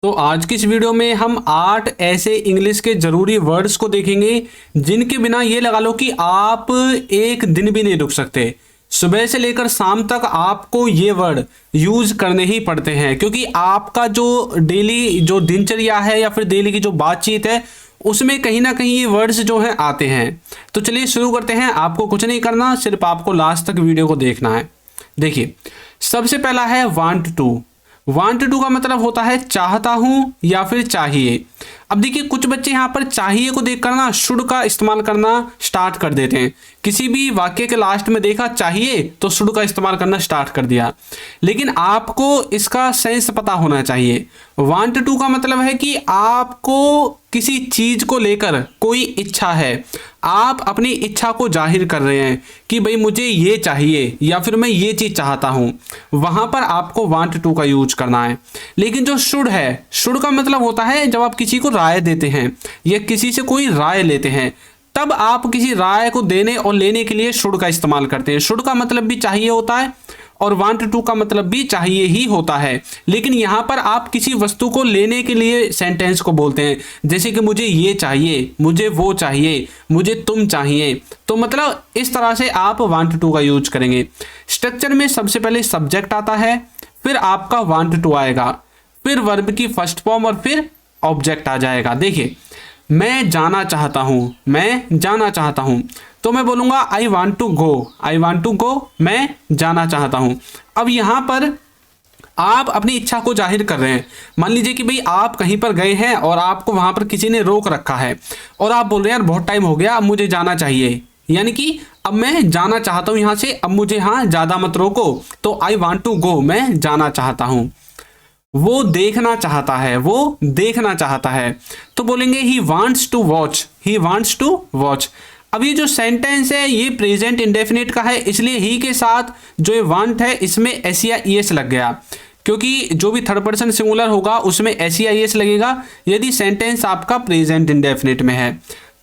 तो आज की इस वीडियो में हम 8 ऐसे इंग्लिश के ज़रूरी वर्ड्स को देखेंगे जिनके बिना ये लगा लो कि आप एक दिन भी नहीं रुक सकते। सुबह से लेकर शाम तक आपको ये वर्ड यूज़ करने ही पड़ते हैं, क्योंकि आपका जो डेली जो दिनचर्या है या फिर डेली की जो बातचीत है उसमें कहीं ना कहीं ये वर्ड्स जो हैं आते हैं। तो चलिए शुरू करते हैं। आपको कुछ नहीं करना, सिर्फ आपको लास्ट तक वीडियो को देखना है। देखिए, सबसे पहला है वांट टू। वांट टू का मतलब होता है चाहता हूं या फिर चाहिए। अब देखिए, कुछ बच्चे यहाँ पर चाहिए को देखकर ना शुड का इस्तेमाल करना स्टार्ट कर देते हैं। किसी भी वाक्य के लास्ट में देखा चाहिए तो शुड का इस्तेमाल करना स्टार्ट कर दिया, लेकिन आपको इसका सेंस पता होना चाहिए। वांट टू का मतलब है कि आपको किसी चीज को लेकर कोई इच्छा है, आप अपनी इच्छा को जाहिर कर रहे हैं कि भाई मुझे ये चाहिए या फिर मैं ये चीज चाहता हूं, वहां पर आपको वांट टू का यूज करना है। लेकिन जो शुड है, शुड का मतलब होता है जब आप किसी को राय देते हैं या किसी से कोई राय लेते हैं, तब आप किसी राय को देने और लेने के लिए शुड का इस्तेमाल करते हैं। शुड का मतलब भी चाहिए होता है और वांट टू का मतलब भी चाहिए ही होता है, लेकिन यहाँ पर आप किसी वस्तु को लेने के लिए सेंटेंस को बोलते हैं, जैसे कि मुझे ये चाहिए, मुझे वो चाहिए, मुझे तुम चाहिए। तो मतलब इस तरह से आप वांट टू का यूज करेंगे। स्ट्रक्चर में सबसे पहले सब्जेक्ट आता है, फिर आपका वांट टू आएगा, फिर वर्ब की फर्स्ट फॉर्म और फिर ऑब्जेक्ट आ जाएगा। देखिए, मैं जाना चाहता हूँ, मैं जाना चाहता हूँ, तो मैं बोलूँगा I want to go, I want to go, मैं जाना चाहता हूँ। अब यहाँ पर आप अपनी इच्छा को जाहिर कर रहे हैं। मान लीजिए कि भाई आप कहीं पर गए हैं और आपको वहाँ पर किसी ने रोक रखा है और आप बोल रहे हैं यार बहुत टाइम हो गया, अब मुझे जाना चाहिए, यानी कि अब मैं जाना चाहता हूँ यहाँ से, अब मुझे हाँ ज़्यादा मत रोको, तो आई वॉन्ट टू गो, मैं जाना चाहता हूँ। वो देखना चाहता है, वो देखना चाहता है, तो बोलेंगे he wants to watch, he wants to watch. अब ये जो सेंटेंस है ये प्रेजेंट इंडेफिनिट का है, इसलिए ही के साथ जो ये वांट है इसमें एस या ईएस लग गया, क्योंकि जो भी थर्ड पर्सन सिंगुलर होगा उसमें एस या ईएस लगेगा यदि सेंटेंस आपका प्रेजेंट इंडेफिनिट में है।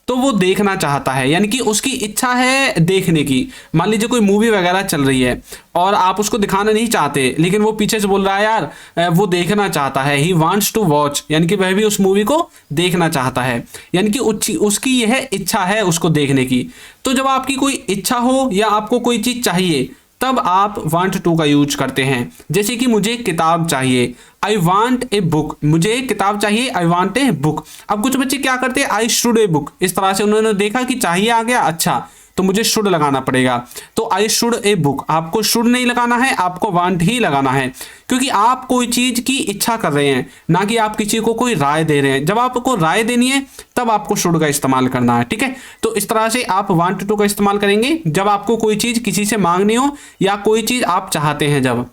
तो वो देखना चाहता है, यानी कि उसकी इच्छा है देखने की। मान लीजिए कोई मूवी वगैरह चल रही है और आप उसको दिखाना नहीं चाहते, लेकिन वो पीछे से बोल रहा है यार वो देखना चाहता है, ही वांट्स टू वॉच, यानी कि वह भी उस मूवी को देखना चाहता है, यानी कि उसकी यह इच्छा है उसको देखने की। तो जब आपकी कोई इच्छा हो या आपको कोई चीज़ चाहिए तब आप वांट टू का यूज करते हैं। जैसे कि मुझे किताब चाहिए, आई वांट ए बुक, मुझे किताब चाहिए, आई वांट ए बुक। अब कुछ बच्चे क्या करते हैं, आई शुड ए बुक, इस तरह से उन्होंने देखा कि चाहिए आ गया, अच्छा तो मुझे शुड लगाना पड़ेगा, तो आई शुड ए बुक। आपको शुड नहीं लगाना है, आपको वांट ही लगाना है, क्योंकि आप कोई चीज़ की इच्छा कर रहे हैं, ना कि आप किसी को कोई राय दे रहे हैं। जब आपको राय देनी है तब आपको शुड का इस्तेमाल करना है, ठीक है। तो इस तरह से आप वांट टू का इस्तेमाल करेंगे जब आपको कोई चीज़ किसी से मांगनी हो या कोई चीज़ आप चाहते हैं जब।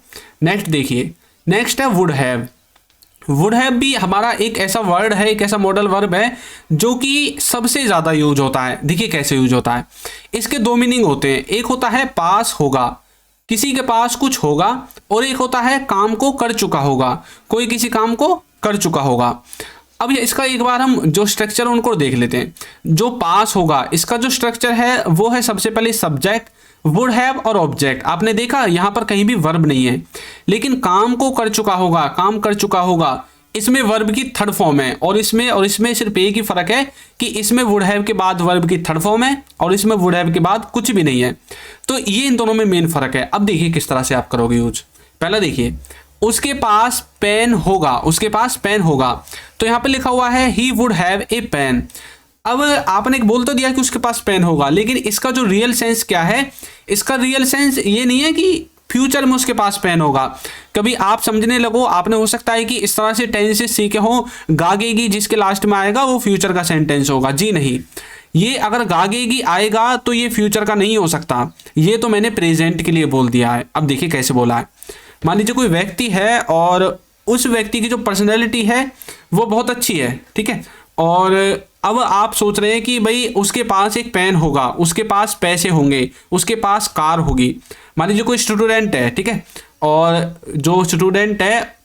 नेक्स्ट देखिए, नेक्स्ट है वुड हैव। वुड हैव भी हमारा एक ऐसा वर्ड है, एक ऐसा मॉडल वर्ब है जो कि सबसे ज़्यादा यूज होता है। देखिए कैसे यूज होता है। इसके दो मीनिंग होते हैं, एक होता है पास होगा, किसी के पास कुछ होगा, और एक होता है काम को कर चुका होगा, कोई किसी काम को कर चुका होगा। अब इसका एक बार हम जो स्ट्रक्चर है उनको देख लेते हैं। जो पास होगा इसका जो स्ट्रक्चर है वो है सबसे पहले सब्जेक्ट, वुड हैव और ऑब्जेक्ट। आपने देखा यहाँ पर कहीं भी वर्ब नहीं है, लेकिन काम को कर चुका होगा, काम कर चुका होगा, इसमें वर्ब की थर्ड फॉर्म है, और इसमें सिर्फ एक ही फर्क है कि इसमें वुड हैव के बाद वर्ब की थर्ड फॉर्म है और इसमें वुड हैव के बाद कुछ भी नहीं है। तो ये इन दोनों में मेन फर्क है। अब देखिए किस तरह से आप करोगे यूज। पहला देखिए, उसके पास पेन होगा, उसके पास पेन होगा, तो यहाँ पे लिखा हुआ है he would have a pen. अब आपने एक बोल तो दिया कि उसके पास पेन होगा, लेकिन इसका जो रियल सेंस क्या है, इसका रियल सेंस ये नहीं है कि फ्यूचर में उसके पास पेन होगा। कभी आप समझने लगो, आपने हो सकता है कि इस तरह से टेंसेस सीखे हो, गागेगी जिसके लास्ट में आएगा वो फ्यूचर का सेंटेंस होगा। जी नहीं, ये अगर गागेगी आएगा तो ये फ्यूचर का नहीं हो सकता, ये तो मैंने प्रेजेंट के लिए बोल दिया है। अब देखिए कैसे बोला है। मान लीजिए कोई व्यक्ति है और उस व्यक्ति की जो पर्सनैलिटी है वो बहुत अच्छी है, ठीक है, और अब आप सोच रहे हैं कि भाई उसके पास एक पेन होगा, उसके पास पैसे होंगे, उसके पास कार होगी। मान लीजिए कोई स्टूडेंट है, ठीक है, और जो स्टूडेंट है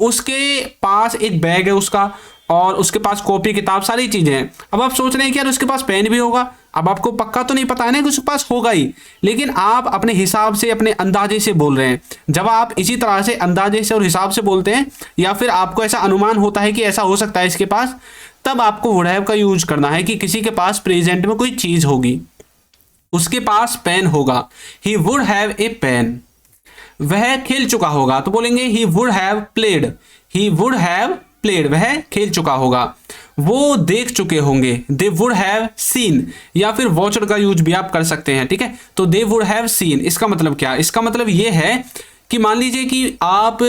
उसके पास एक बैग है उसका, और उसके पास कॉपी किताब सारी चीज़ें हैं। अब आप सोच रहे हैं कि यार उसके पास पेन भी होगा, अब आपको पक्का तो नहीं पता है ना कि उसके पास होगा ही, लेकिन आप अपने हिसाब से, अपने अंदाजे से बोल रहे हैं। जब आप इसी तरह से अंदाजे से और हिसाब से बोलते हैं, या फिर आपको ऐसा अनुमान होता है कि ऐसा हो सकता है इसके पास, तब आपको वुड हैव का यूज करना है कि किसी के पास प्रेजेंट में कोई चीज होगी, उसके पास पेन होगा। He would have a pen, वह खेल चुका होगा, तो बोलेंगे he would have played. He would have played, वह खेल चुका होगा। वो देख चुके होंगे, दे वुड हैव सीन, या फिर वॉचर का यूज भी आप कर सकते हैं, ठीक है। तो दे वुड हैव सीन, इसका मतलब क्या? इसका मतलब ये है कि मान लीजिए कि आप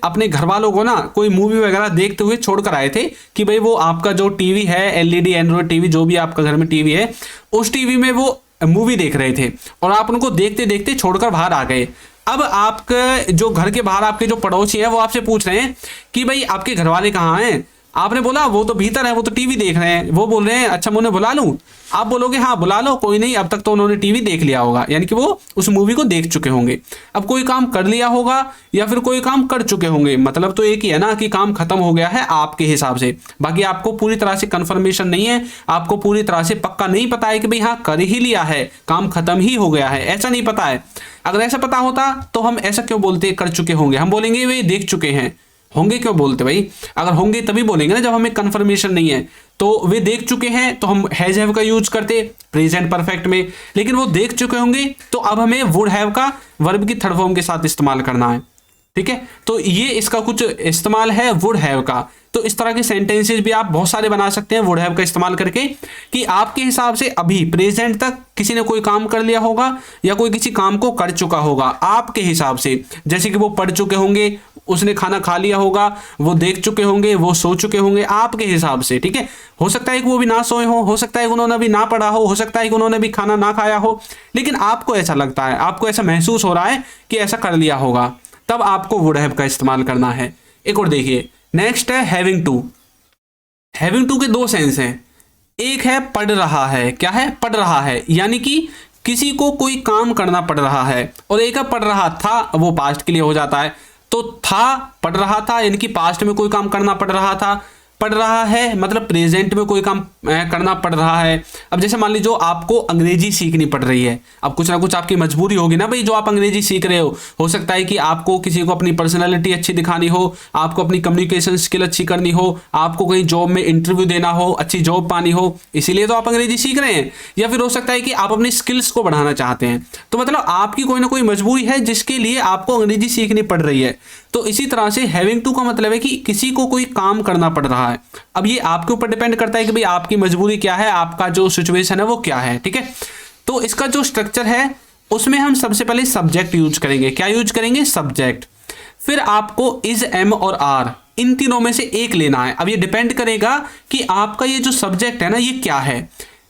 अपने घर वालों को ना कोई मूवी वगैरह देखते हुए छोड़कर आए थे कि भाई वो आपका जो टीवी है, एलईडी एंड्रॉइड टीवी, जो भी आपका घर में टीवी है, उस टीवी में वो मूवी देख रहे थे और आप उनको देखते देखते छोड़कर बाहर आ गए। अब आपके जो घर के बाहर आपके जो पड़ोसी हैं वो आपसे पूछ रहे हैं कि भाई आपके घर वाले कहाँ हैं? आपने बोला वो तो भीतर है, वो तो टीवी देख रहे हैं। वो बोल रहे हैं अच्छा मैं उन्हें बुला लूं? आप बोलोगे हाँ बुला लो, कोई नहीं, अब तक तो उन्होंने टीवी देख लिया होगा, यानी कि वो उस मूवी को देख चुके होंगे। अब कोई काम कर लिया होगा या फिर कोई काम कर चुके होंगे, मतलब तो एक ही है ना कि काम खत्म हो गया है आपके हिसाब से। बाकी आपको पूरी तरह से कंफर्मेशन नहीं है, आपको पूरी तरह से पक्का नहीं पता है कि भाई हाँ कर ही लिया है, काम खत्म ही हो गया है, ऐसा नहीं पता है। अगर ऐसा पता होता तो हम ऐसा क्यों बोलते कर चुके होंगे, हम बोलेंगे वे देख चुके हैं। होंगे क्यों बोलते भाई? अगर होंगे तभी बोलेंगे ना जब हमें कंफर्मेशन नहीं है। तो वे देख चुके हैं तो हम हैज हैव का यूज करते प्रेजेंट परफेक्ट में, लेकिन वो देख चुके होंगे तो अब हमें वुड हैव का वर्ब की थर्ड फॉर्म के साथ इस्तेमाल करना है, ठीक है। तो ये इसका कुछ इस्तेमाल है वुड हैव का। तो इस तरह के सेंटेंसेस भी आप बहुत सारे बना सकते हैं वुड हैव का इस्तेमाल करके, कि आपके हिसाब से अभी प्रेजेंट तक किसी ने कोई काम कर लिया होगा या कोई किसी काम को कर चुका होगा आपके हिसाब से। जैसे कि वो पढ़ चुके होंगे, उसने खाना खा लिया होगा, वो देख चुके होंगे, वो सो चुके होंगे, आपके हिसाब से, ठीक है। हो सकता है कि वो भी ना सोए हो सकता है कि उन्होंने भी ना पढ़ा हो सकता है कि उन्होंने भी खाना ना खाया हो, लेकिन आपको ऐसा लगता है, आपको ऐसा महसूस हो रहा है कि ऐसा कर लिया होगा, तब आपको वुड हैव का इस्तेमाल करना है। एक और देखिए, नेक्स्ट है हैविंग टू। हैविंग टू के दो सेंस हैं। एक है पढ़ रहा है, क्या है? पढ़ रहा है, यानी कि किसी को कोई काम करना पड़ रहा है। और एक है पढ़ रहा था, वो पास्ट के लिए हो जाता है। तो था पढ़ रहा था यानी कि पास्ट में कोई काम करना पड़ रहा था, पढ़ रहा है मतलब प्रेजेंट में कोई काम करना पड़ रहा है। अब जैसे मान लीजिए आपको अंग्रेजी सीखनी पड़ रही है, अब कुछ ना कुछ आपकी मजबूरी होगी ना भाई, जो आप अंग्रेजी सीख रहे हो सकता है कि आपको किसी को अपनी पर्सनैलिटी अच्छी दिखानी हो, आपको अपनी कम्युनिकेशन स्किल अच्छी करनी हो, आपको कहीं जॉब में इंटरव्यू देना हो, अच्छी जॉब पानी हो, इसीलिए तो आप अंग्रेजी सीख रहे हैं। या फिर हो सकता है कि आप अपनी स्किल्स को बढ़ाना चाहते हैं, तो मतलब आपकी कोई ना कोई मजबूरी है जिसके लिए आपको अंग्रेजी सीखनी पड़ रही है। तो इसी तरह से हैविंग टू का मतलब है कि किसी को कोई काम करना पड़ रहा है। अब ये आपके ऊपर डिपेंड करता है कि भाई आपकी मजबूरी क्या है, आपका जो सिचुएशन है वो क्या है, ठीक है। तो इसका जो स्ट्रक्चर है उसमें हम सबसे पहले सब्जेक्ट यूज करेंगे। क्या यूज करेंगे? सब्जेक्ट। फिर आपको इज, एम और आर, इन तीनों में से एक लेना है। अब ये डिपेंड करेगा कि आपका ये जो सब्जेक्ट है ना ये क्या है।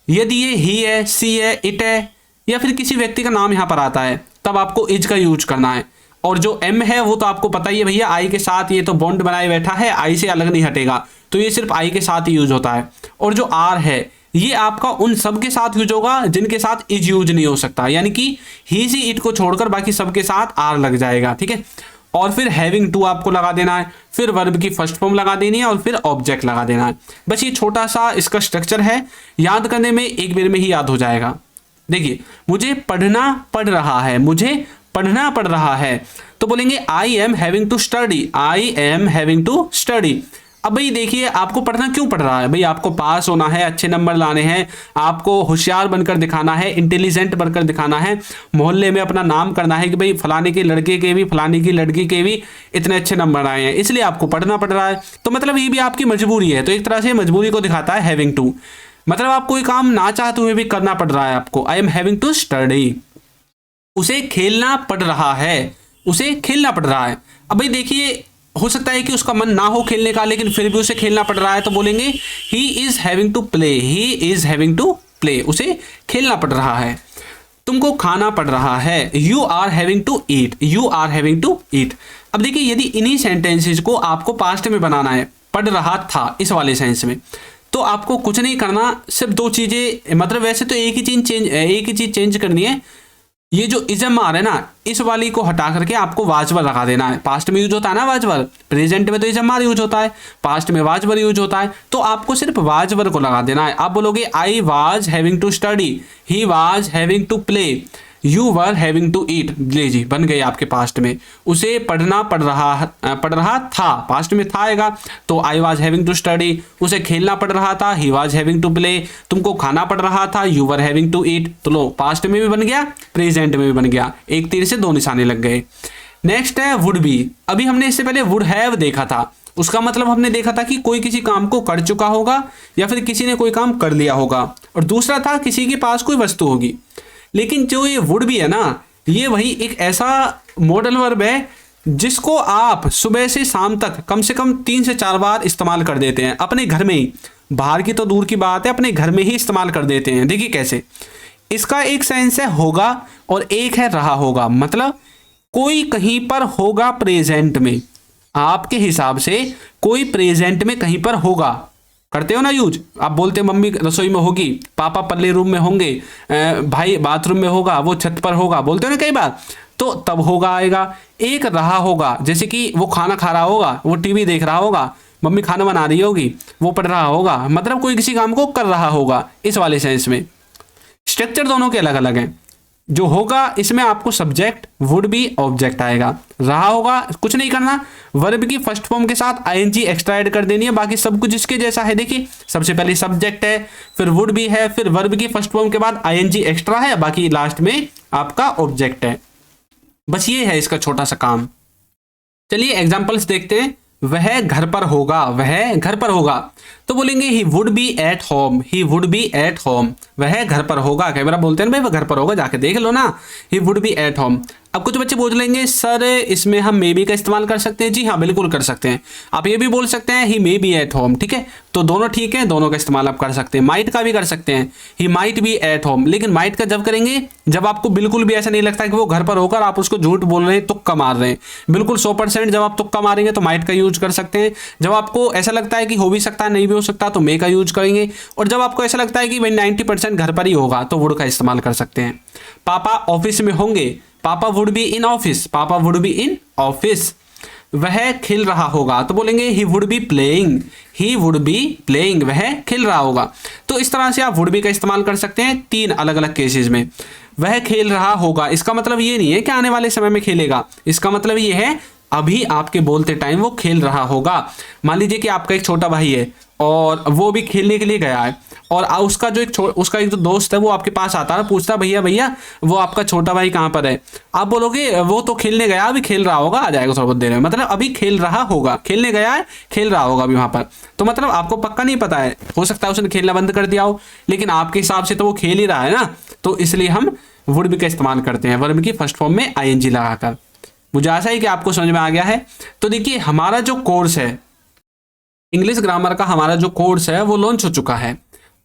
यदि ये ही है, सी है, इट है, या फिर किसी व्यक्ति का नाम यहां पर आता है, तब आपको इज का यूज करना है। और जो एम है वो तो आपको पता ही है भैया, आई के साथ ये तो बॉन्ड बनाए बैठा है, आई से अलग नहीं हटेगा, तो ये सिर्फ आई के साथ ही यूज होता है। और जो आर है ये आपका उन सब के साथ यूज होगा जिनके साथ इज यूज नहीं हो सकता, यानी कि ही सी इट को छोड़कर बाकी सबके साथ आर लग जाएगा, ठीक है। और फिर हैविंग टू आपको लगा देना है, फिर वर्ब की फर्स्ट फॉर्म लगा देनी है और फिर ऑब्जेक्ट लगा देना है। बस ये छोटा सा इसका स्ट्रक्चर है, याद करने में एक बार में ही याद हो जाएगा। देखिए, मुझे पढ़ना पड़ रहा है, मुझे पढ़ना पड़ रहा है, तो बोलेंगे I am having to study, I am having to study. अब भाई देखिए, आपको पढ़ना क्यों पड़ रहा है? भाई आपको पास होना है, अच्छे नंबर लाने हैं, आपको होशियार बनकर दिखाना है, इंटेलिजेंट बनकर दिखाना है, मोहल्ले में अपना नाम करना है कि भाई फलाने के लड़के के भी, फलाने की लड़की के भी इतने अच्छे नंबर आए हैं, इसलिए आपको पढ़ना पड़ रहा है। तो मतलब ये भी आपकी मजबूरी है। तो एक तरह से मजबूरी को दिखाता है हैविंग टू, मतलब आप कोई काम ना चाहते हुए भी करना पड़ रहा है आपको। I am having to study. उसे खेलना पड़ रहा है, उसे खेलना पड़ रहा है। अब भाई देखिए, हो सकता है कि उसका मन ना हो खेलने का, लेकिन फिर भी उसे खेलना पड़ रहा है, तो बोलेंगे he is having to play, he is having to play, उसे खेलना पड़ रहा है। तुमको खाना पड़ रहा है, you are having to eat, you are having to eat. अब देखिए, यदि इन्हीं सेंटेंसेज को आपको पास्ट में बनाना है, पढ़ रहा था इस वाले सेंस में, तो आपको कुछ नहीं करना, सिर्फ दो चीजें, मतलब वैसे तो एक ही चीज चेंज करनी है। ये जो इजम आ रहा है ना, इस वाली को हटा करके आपको वाज वर लगा देना है। पास्ट में यूज होता है ना वाज वर, प्रेजेंट में तो इजम आर यूज होता है, पास्ट में वाज वर यूज होता है, तो आपको सिर्फ वाज वर को लगा देना है। आप बोलोगे I was having to study, he was having to play, you were having to eat. ले जी, बन गए आपके पास्ट में। उसे पढ़ना पड़ रहा था, पास्ट में था आएगा, तो I was having to study. उसे खेलना पड़ रहा था, he was having to play. तुमको खाना पड़ रहा था, you were having to eat. तो लो, पास्ट में भी बन गया, प्रेजेंट में भी बन गया, एक तीर से दो निशाने लग गए। नेक्स्ट है वुड बी। अभी हमने इससे पहले वुड हैव देखा था, उसका मतलब हमने देखा था कि कोई किसी काम को कर चुका होगा या फिर किसी ने कोई काम कर लिया होगा, और दूसरा था किसी के पास कोई वस्तु होगी। लेकिन जो ये वुड भी है ना, ये वही एक ऐसा मॉडल वर्ब है जिसको आप सुबह से शाम तक कम से कम 3 से 4 बार इस्तेमाल कर देते हैं अपने घर में ही। बाहर की तो दूर की बात है, अपने घर में ही इस्तेमाल कर देते हैं। देखिए कैसे, इसका एक सेंस है होगा और एक है रहा होगा। मतलब कोई कहीं पर होगा प्रेजेंट में, आपके हिसाब से कोई प्रेजेंट में कहीं पर होगा, करते हो ना यूज। आप बोलते हो मम्मी रसोई में होगी, पापा पल्ले रूम में होंगे, भाई बाथरूम में होगा, वो छत पर होगा, बोलते हो ना कई बार, तो तब होगा आएगा। एक रहा होगा, जैसे कि वो खाना खा रहा होगा, वो टीवी देख रहा होगा, मम्मी खाना बना रही होगी, वो पढ़ रहा होगा, मतलब कोई किसी काम को कर रहा होगा, इस वाले सेंस में। स्ट्रक्चर दोनों के अलग अलग हैं। जो होगा इसमें आपको सब्जेक्ट, वुड बी, ऑब्जेक्ट आएगा। रहा होगा, कुछ नहीं करना, वर्ब की फर्स्ट फॉर्म के साथ आईएनजी एक्स्ट्रा ऐड कर देनी है, बाकी सब कुछ इसके जैसा है। देखिए, सबसे पहले सब्जेक्ट है, फिर वुड बी है, फिर वर्ब की फर्स्ट फॉर्म के बाद आईएनजी एक्स्ट्रा है, बाकी लास्ट में आपका ऑब्जेक्ट है। बस ये है इसका छोटा सा काम। चलिए एग्जाम्पल्स देखते हैं। वह घर पर होगा, वह घर पर होगा, तो बोलेंगे he would be at home, he would be at home. वह घर पर होगा, कई बार बोलते हैं भाई वह घर पर होगा, जाके देख लो ना, he would be at home. अब कुछ बच्चे बोल लेंगे सर इसमें हम मे बी का इस्तेमाल कर सकते हैं। जी हाँ, बिल्कुल कर सकते हैं। आप ये भी बोल सकते हैं ही मे बी एट होम, ठीक है, तो दोनों ठीक है, दोनों का इस्तेमाल आप कर सकते हैं। माइट का भी कर सकते हैं, he might be at home. लेकिन माइट का जब करेंगे जब आपको बिल्कुल भी ऐसा नहीं लगता कि वो घर पर होकर आप उसको झूठ बोल रहे हैं, तुक्का मार रहे हैं। बिल्कुल 100% जब आप तुक्का मारेंगे तो माइट का यूज कर सकते हैं। जब आपको ऐसा लगता है कि हो भी सकता है नहीं भी हो सकता तो मे का यूज करेंगे। और जब आपको ऐसा लगता है कि भाई 90% घर पर ही होगा तो वुड का इस्तेमाल कर सकते हैं। पापा ऑफिस में होंगे, पापा वुड बी इन ऑफिस, पापा वुड बी इन ऑफिस। वह खेल रहा होगा, तो बोलेंगे he would be playing, he would be playing, वह खेल रहा होगा। तो इस तरह से आप वुड बी का इस्तेमाल कर सकते हैं 3 अलग अलग केसेस में। वह खेल रहा होगा, इसका मतलब ये नहीं है कि आने वाले समय में खेलेगा, इसका मतलब ये है अभी आपके बोलते टाइम वो खेल रहा होगा। मान लीजिए कि आपका एक छोटा भाई है और वो भी खेलने के लिए गया है, और उसका एक जो दोस्त है वो आपके पास आता है, पूछता भैया भैया वो आपका छोटा भाई कहाँ पर है। आप बोलोगे वो तो खेलने गया, अभी खेल रहा होगा, आ जाएगा थोड़ा बहुत देर में। मतलब अभी खेल रहा होगा, खेलने गया है, खेल रहा होगा अभी वहां पर। तो मतलब आपको पक्का नहीं पता है, हो सकता है उसने खेलना बंद कर दिया हो, लेकिन आपके हिसाब से तो वो खेल ही रहा है ना, तो इसलिए हम वुड बी का इस्तेमाल करते हैं वर्ब की फर्स्ट फॉर्म में आईएनजी लगाकर। मुझे आशा है कि आपको समझ में आ गया है। तो देखिए हमारा जो कोर्स है इंग्लिश ग्रामर का, हमारा जो कोर्स है वो लॉन्च हो चुका है,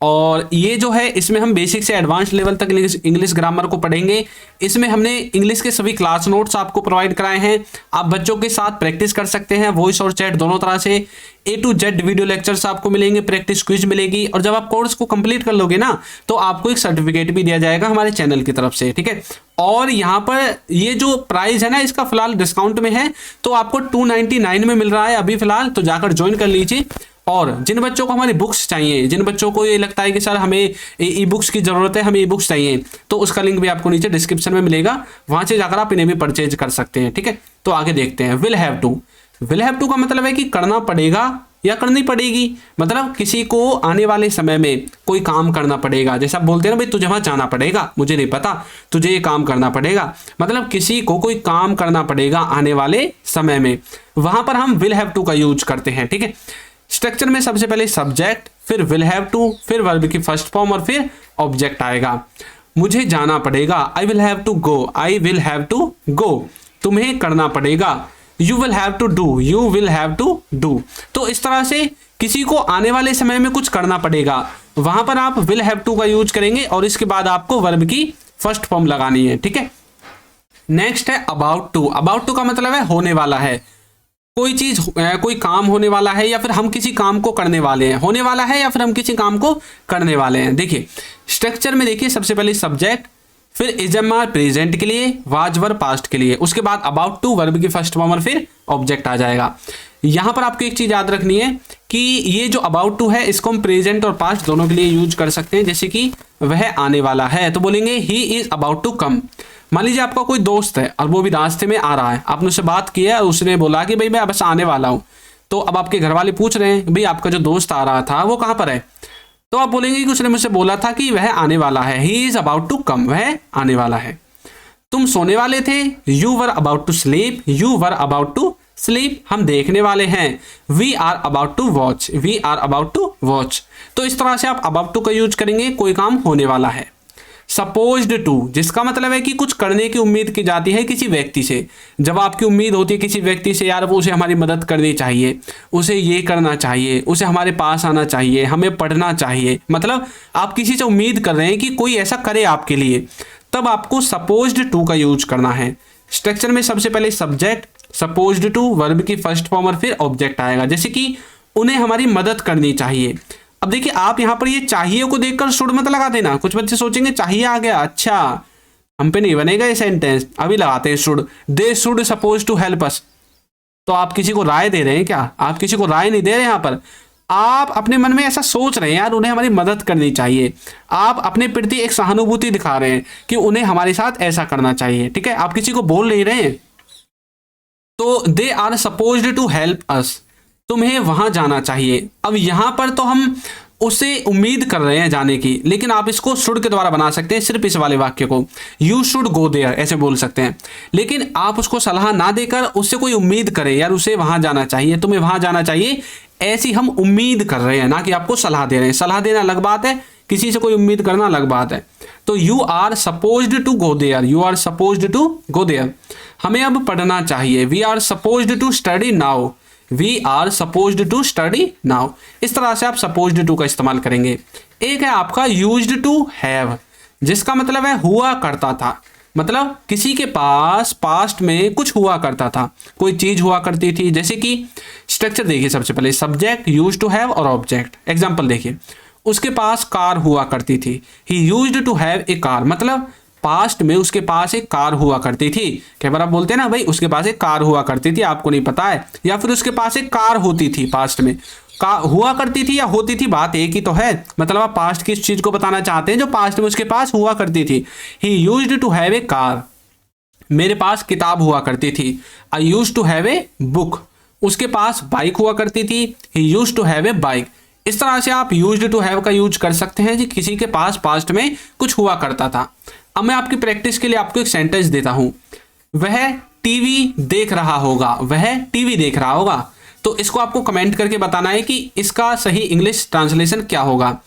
और ये जो है इसमें हम बेसिक से एडवांस लेवल तक इंग्लिश ग्रामर को पढ़ेंगे। इसमें हमने इंग्लिश के सभी क्लास नोट्स आपको प्रोवाइड कराए हैं। आप बच्चों के साथ प्रैक्टिस कर सकते हैं, वॉइस और चैट दोनों तरह से। A to Z video lectures आपको मिलेंगे, प्रैक्टिस क्विज मिलेगी, और जब आप कोर्स को कंप्लीट कर लोगे ना तो आपको एक सर्टिफिकेट भी दिया जाएगा हमारे चैनल की तरफ से, ठीक है। और यहाँ पर ये जो प्राइस है ना इसका फिलहाल डिस्काउंट में है, तो आपको 299 में मिल रहा है अभी फिलहाल, तो जाकर ज्वाइन कर लीजिए। और जिन बच्चों को हमारी बुक्स चाहिए, जिन बच्चों को ये लगता है कि सर हमें ई बुक्स की ज़रूरत है, हमें ई बुक्स चाहिए, तो उसका लिंक भी आपको नीचे डिस्क्रिप्शन में मिलेगा, वहाँ से जाकर आप इन्हें भी परचेज कर सकते हैं, ठीक है। तो आगे देखते हैं। Will have to, will have to का मतलब है कि करना पड़ेगा या करनी पड़ेगी। मतलब किसी को आने वाले समय में कोई काम करना पड़ेगा, जैसे आप बोलते हैं ना भाई तुझे वहाँ जाना पड़ेगा, मुझे नहीं पता, तुझे ये काम करना पड़ेगा, मतलब किसी को कोई काम करना पड़ेगा आने वाले समय में, वहाँ पर हम विल हैव टू का यूज करते हैं, ठीक है। स्ट्रक्चर में सबसे पहले सब्जेक्ट, फिर विल हैव टू, फिर वर्ब की फर्स्ट फॉर्म और फिर ऑब्जेक्ट आएगा। मुझे जाना पड़ेगा, I will have to go, I will have to go. तुम्हें करना पड़ेगा, you will have to do, you will have to do. तो इस तरह से किसी को आने वाले समय में कुछ करना पड़ेगा, वहां पर आप विल हैव टू का यूज करेंगे और इसके बाद आपको वर्ब की फर्स्ट फॉर्म लगानी है, ठीक है। नेक्स्ट है अबाउट टू। अबाउट टू का मतलब है होने वाला है, कोई चीज, कोई काम होने वाला है या फिर हम किसी काम को करने वाले हैं, होने वाला है या फिर हम किसी काम को करने वाले हैं। देखिए स्ट्रक्चर में देखिए सबसे पहले सब्जेक्ट, फिर इज एम आर प्रेजेंट के लिए, वाज वर पास्ट के लिए, उसके बाद अबाउट टू वर्ब की फर्स्ट फॉर्म और फिर ऑब्जेक्ट आ जाएगा। यहां पर आपको एक चीज याद रखनी है कि ये जो अबाउट टू है इसको हम प्रेजेंट और पास्ट दोनों के लिए यूज कर सकते हैं। जैसे कि वह आने वाला है तो बोलेंगे he is about to come. मान लीजिए आपका कोई दोस्त है और वो भी रास्ते में आ रहा है, आपने उससे बात की है, उसने बोला कि भाई मैं बस आने वाला हूँ। तो अब आपके घर वाले पूछ रहे हैं भाई आपका जो दोस्त आ रहा था वो कहाँ पर है, तो आप बोलेंगे कि उसने मुझसे बोला था कि वह आने वाला है, he is about to come, वह आने वाला है। तुम सोने वाले थे, you were about to sleep, you were about to sleep, हम देखने वाले हैं, we are about to watch, we are about to watch. तो इस तरह से आप अबाउट टू का यूज करेंगे, कोई काम होने वाला है। सपोज्ड टू, जिसका मतलब है कि कुछ करने की उम्मीद की जाती है किसी व्यक्ति से। जब आपकी उम्मीद होती है किसी व्यक्ति से, यार वो उसे हमारी मदद करनी चाहिए, उसे ये करना चाहिए, उसे हमारे पास आना चाहिए, हमें पढ़ना चाहिए, मतलब आप किसी से उम्मीद कर रहे हैं कि कोई ऐसा करे आपके लिए, तब आपको सपोज्ड टू का यूज करना है। स्ट्रक्चर में सबसे पहले सब्जेक्ट, सपोज्ड टू, वर्ब की फर्स्ट फॉर्म और फिर ऑब्जेक्ट आएगा। जैसे कि उन्हें हमारी मदद करनी चाहिए। अब देखिए आप यहाँ पर ये चाहिए को देखकर शुड मत लगा देना। कुछ बच्चे सोचेंगे चाहिए आ गया, अच्छा हम पे नहीं बनेगा ये सेंटेंस, अभी लगाते हैं should. They should suppose to help us. तो आप किसी को राय दे रहे हैं क्या? आप किसी को राय नहीं दे रहे यहाँ पर, आप अपने मन में ऐसा सोच रहे हैं यार उन्हें हमारी मदद करनी चाहिए। आप अपने प्रति एक सहानुभूति दिखा रहे हैं कि उन्हें हमारे साथ ऐसा करना चाहिए, ठीक है, आप किसी को बोल नहीं रहे हैं। तो they are supposed to help us, तुम्हें वहां जाना चाहिए। अब यहां पर तो हम उसे उम्मीद कर रहे हैं जाने की, लेकिन आप इसको शुड के द्वारा बना सकते हैं। सिर्फ इस वाले वाक्य को यू शुड गो देयर ऐसे बोल सकते हैं, लेकिन आप उसको सलाह ना देकर उससे कोई उम्मीद करें, यार उसे वहां जाना चाहिए, तुम्हें वहां जाना चाहिए, ऐसी हम उम्मीद कर रहे हैं, ना कि आपको सलाह दे रहे हैं। सलाह देना अलग बात है, किसी से कोई उम्मीद करना अलग बात है। तो you are supposed to go there, you are supposed to go there, हमें अब पढ़ना चाहिए। We are supposed to study now, we are supposed to study now. इस तरह से आप सपोज्ड टू का इस्तेमाल करेंगे। एक है आपका यूज्ड टू हैव, जिसका मतलब है हुआ करता था, मतलब किसी के पास पास्ट में कुछ हुआ करता था, कोई चीज हुआ करती थी। जैसे कि स्ट्रक्चर देखिए, सबसे पहले सब्जेक्ट, यूज्ड टू हैव और ऑब्जेक्ट। एग्जांपल देखिए, उसके पास कार हुआ करती थी, he used to have a car, मतलब पास्ट में उसके पास एक कार हुआ करती थी। कई बार आप बोलते हैं ना भाई उसके पास एक कार हुआ करती थी, आपको नहीं पता है, या फिर उसके पास एक कार होती थी पास्ट में। हुआ करती थी या होती थी, बात एक ही तो है, मतलब आप पास्ट की इस चीज को बताना चाहते हैं जो पास्ट में उसके पास हुआ करती थी। He used to have a car, मेरे पास किताब हुआ करती थी। I used to have a book, उसके पास बाइक हुआ करती थी। He used to have a bike. इस तरह से आप यूज्ड टू हैव का यूज कर सकते हैं जी किसी के पास पास्ट में कुछ हुआ करता था। अब मैं आपकी प्रैक्टिस के लिए आपको एक सेंटेंस देता हूं, वह टीवी देख रहा होगा, वह टीवी देख रहा होगा। तो इसको आपको कमेंट करके बताना है कि इसका सही इंग्लिश ट्रांसलेशन क्या होगा।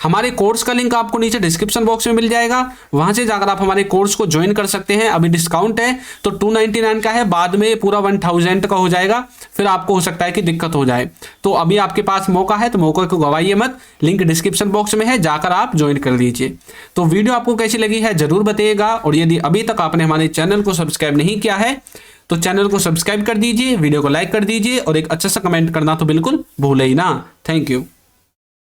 हमारे कोर्स का लिंक आपको नीचे डिस्क्रिप्शन बॉक्स में मिल जाएगा, वहां से जाकर आप हमारे कोर्स को ज्वाइन कर सकते हैं। अभी डिस्काउंट है तो 299 का है, बाद में पूरा 1000 का हो जाएगा, फिर आपको हो सकता है कि दिक्कत हो जाए। तो अभी आपके पास मौका है, तो मौके को गवाइए मत, लिंक डिस्क्रिप्शन बॉक्स में है, जाकर आप ज्वाइन कर लीजिए। तो वीडियो आपको कैसी लगी है जरूर बताइएगा, और यदि अभी तक आपने हमारे चैनल को सब्सक्राइब नहीं किया है तो चैनल को सब्सक्राइब कर दीजिए, वीडियो को लाइक कर दीजिए, और एक अच्छा सा कमेंट करना तो बिल्कुल भूले ही ना। Thank you.